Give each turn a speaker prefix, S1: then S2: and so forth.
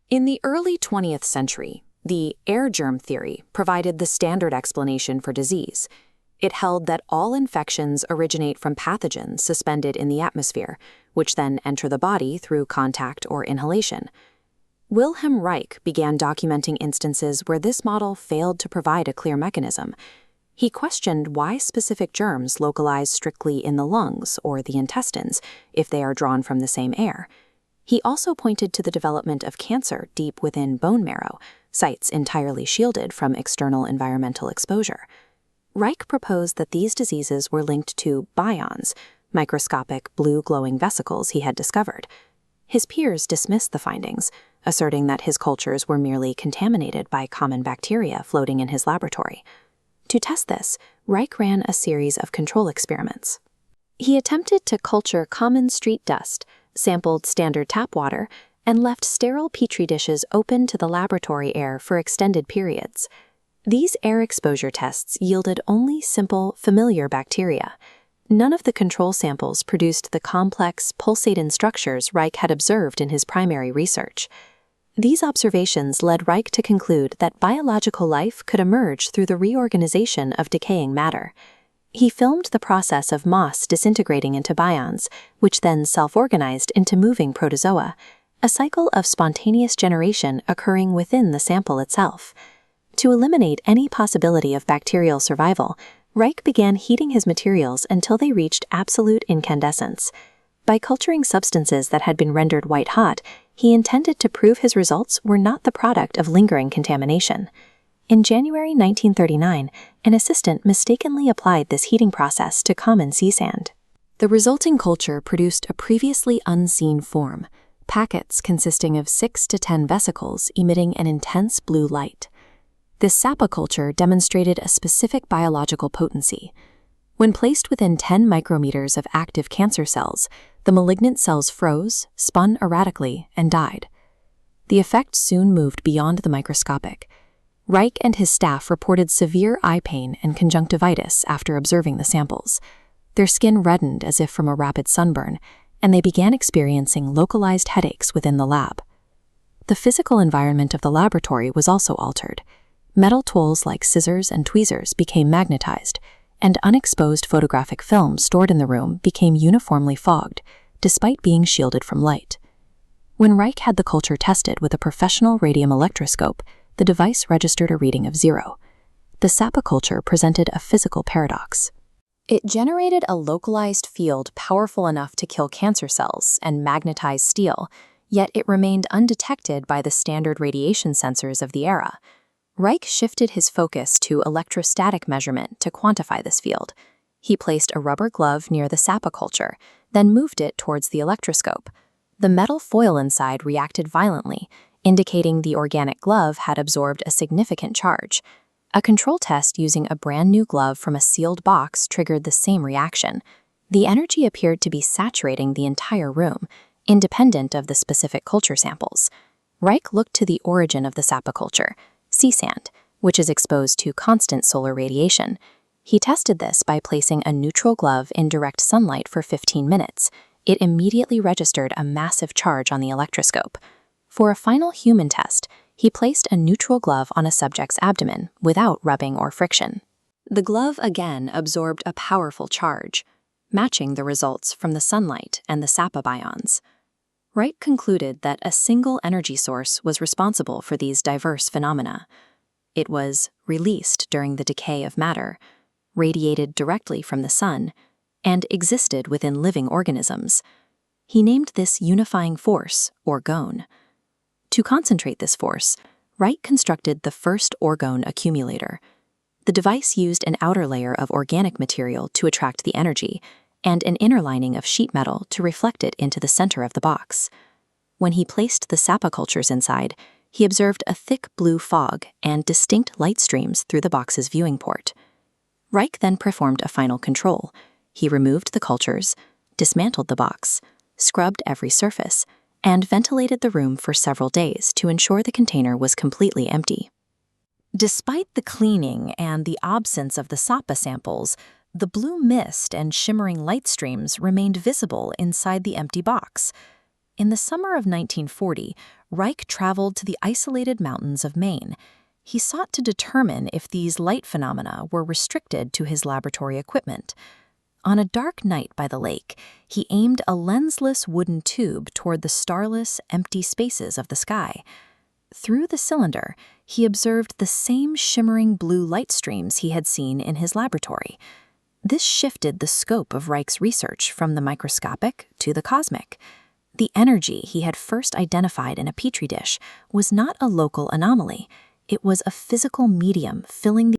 S1: In the early 20th century, the air germ theory provided the standard explanation for disease. It held that all infections originate from pathogens suspended in the atmosphere, which then enter the body through contact or inhalation. Wilhelm Reich began documenting instances where this model failed to provide a clear mechanism. He questioned why specific germs localize strictly in the lungs or the intestines if they are drawn from the same air. He also pointed to the development of cancer deep within bone marrow, sites entirely shielded from external environmental exposure. Reich proposed that these diseases were linked to bions, microscopic blue glowing vesicles he had discovered. His peers dismissed the findings, asserting that his cultures were merely contaminated by common bacteria floating in his laboratory. To test this, Reich ran a series of control experiments. He attempted to culture common street dust, sampled standard tap water, and left sterile petri dishes open to the laboratory air for extended periods. These air exposure tests yielded only simple, familiar bacteria. None of the control samples produced the complex, pulsating structures Reich had observed in his primary research. These observations led Reich to conclude that biological life could emerge through the reorganization of decaying matter. He filmed the process of moss disintegrating into bions, which then self-organized into moving protozoa, a cycle of spontaneous generation occurring within the sample itself. To eliminate any possibility of bacterial survival, Reich began heating his materials until they reached absolute incandescence. By culturing substances that had been rendered white-hot, he intended to prove his results were not the product of lingering contamination. In January 1939, an assistant mistakenly applied this heating process to common sea sand. The resulting culture produced a previously unseen form, packets consisting of 6 to 10 vesicles emitting an intense blue light. This sapoculture demonstrated a specific biological potency. When placed within 10 micrometers of active cancer cells, the malignant cells froze, spun erratically, and died. The effect soon moved beyond the microscopic. Reich and his staff reported severe eye pain and conjunctivitis after observing the samples. Their skin reddened as if from a rapid sunburn, and they began experiencing localized headaches within the lab. The physical environment of the laboratory was also altered. Metal tools like scissors and tweezers became magnetized, and unexposed photographic film stored in the room became uniformly fogged, despite being shielded from light. When Reich had the culture tested with a professional radium electroscope, the device registered a reading of 0. The sapoculture presented a physical paradox. It generated a localized field powerful enough to kill cancer cells and magnetize steel, yet it remained undetected by the standard radiation sensors of the era. Reich shifted his focus to electrostatic measurement to quantify this field. He placed a rubber glove near the sapoculture, then moved it towards the electroscope. The metal foil inside reacted violently, indicating the organic glove had absorbed a significant charge. A control test using a brand new glove from a sealed box triggered the same reaction. The energy appeared to be saturating the entire room, independent of the specific culture samples. Reich looked to the origin of the sapoculture, sea sand, which is exposed to constant solar radiation. He tested this by placing a neutral glove in direct sunlight for 15 minutes. It immediately registered a massive charge on the electroscope. For a final human test, he placed a neutral glove on a subject's abdomen without rubbing or friction. The glove again absorbed a powerful charge, matching the results from the sunlight and the sapobions. Reich concluded that a single energy source was responsible for these diverse phenomena. It was released during the decay of matter, radiated directly from the sun, and existed within living organisms. He named this unifying force orgone. To concentrate this force, Reich constructed the first orgone accumulator. The device used an outer layer of organic material to attract the energy, and an inner lining of sheet metal to reflect it into the center of the box. When he placed the sapocultures inside, he observed a thick blue fog and distinct light streams through the box's viewing port. Reich then performed a final control. He removed the cultures, dismantled the box, scrubbed every surface, and ventilated the room for several days to ensure the container was completely empty. Despite the cleaning and the absence of the SAPA samples, the blue mist and shimmering light streams remained visible inside the empty box. In the summer of 1940, Reich traveled to the isolated mountains of Maine. He sought to determine if these light phenomena were restricted to his laboratory equipment. On a dark night by the lake, he aimed a lensless wooden tube toward the starless, empty spaces of the sky. Through the cylinder, he observed the same shimmering blue light streams he had seen in his laboratory. This shifted the scope of Reich's research from the microscopic to the cosmic. The energy he had first identified in a petri dish was not a local anomaly. It was a physical medium filling the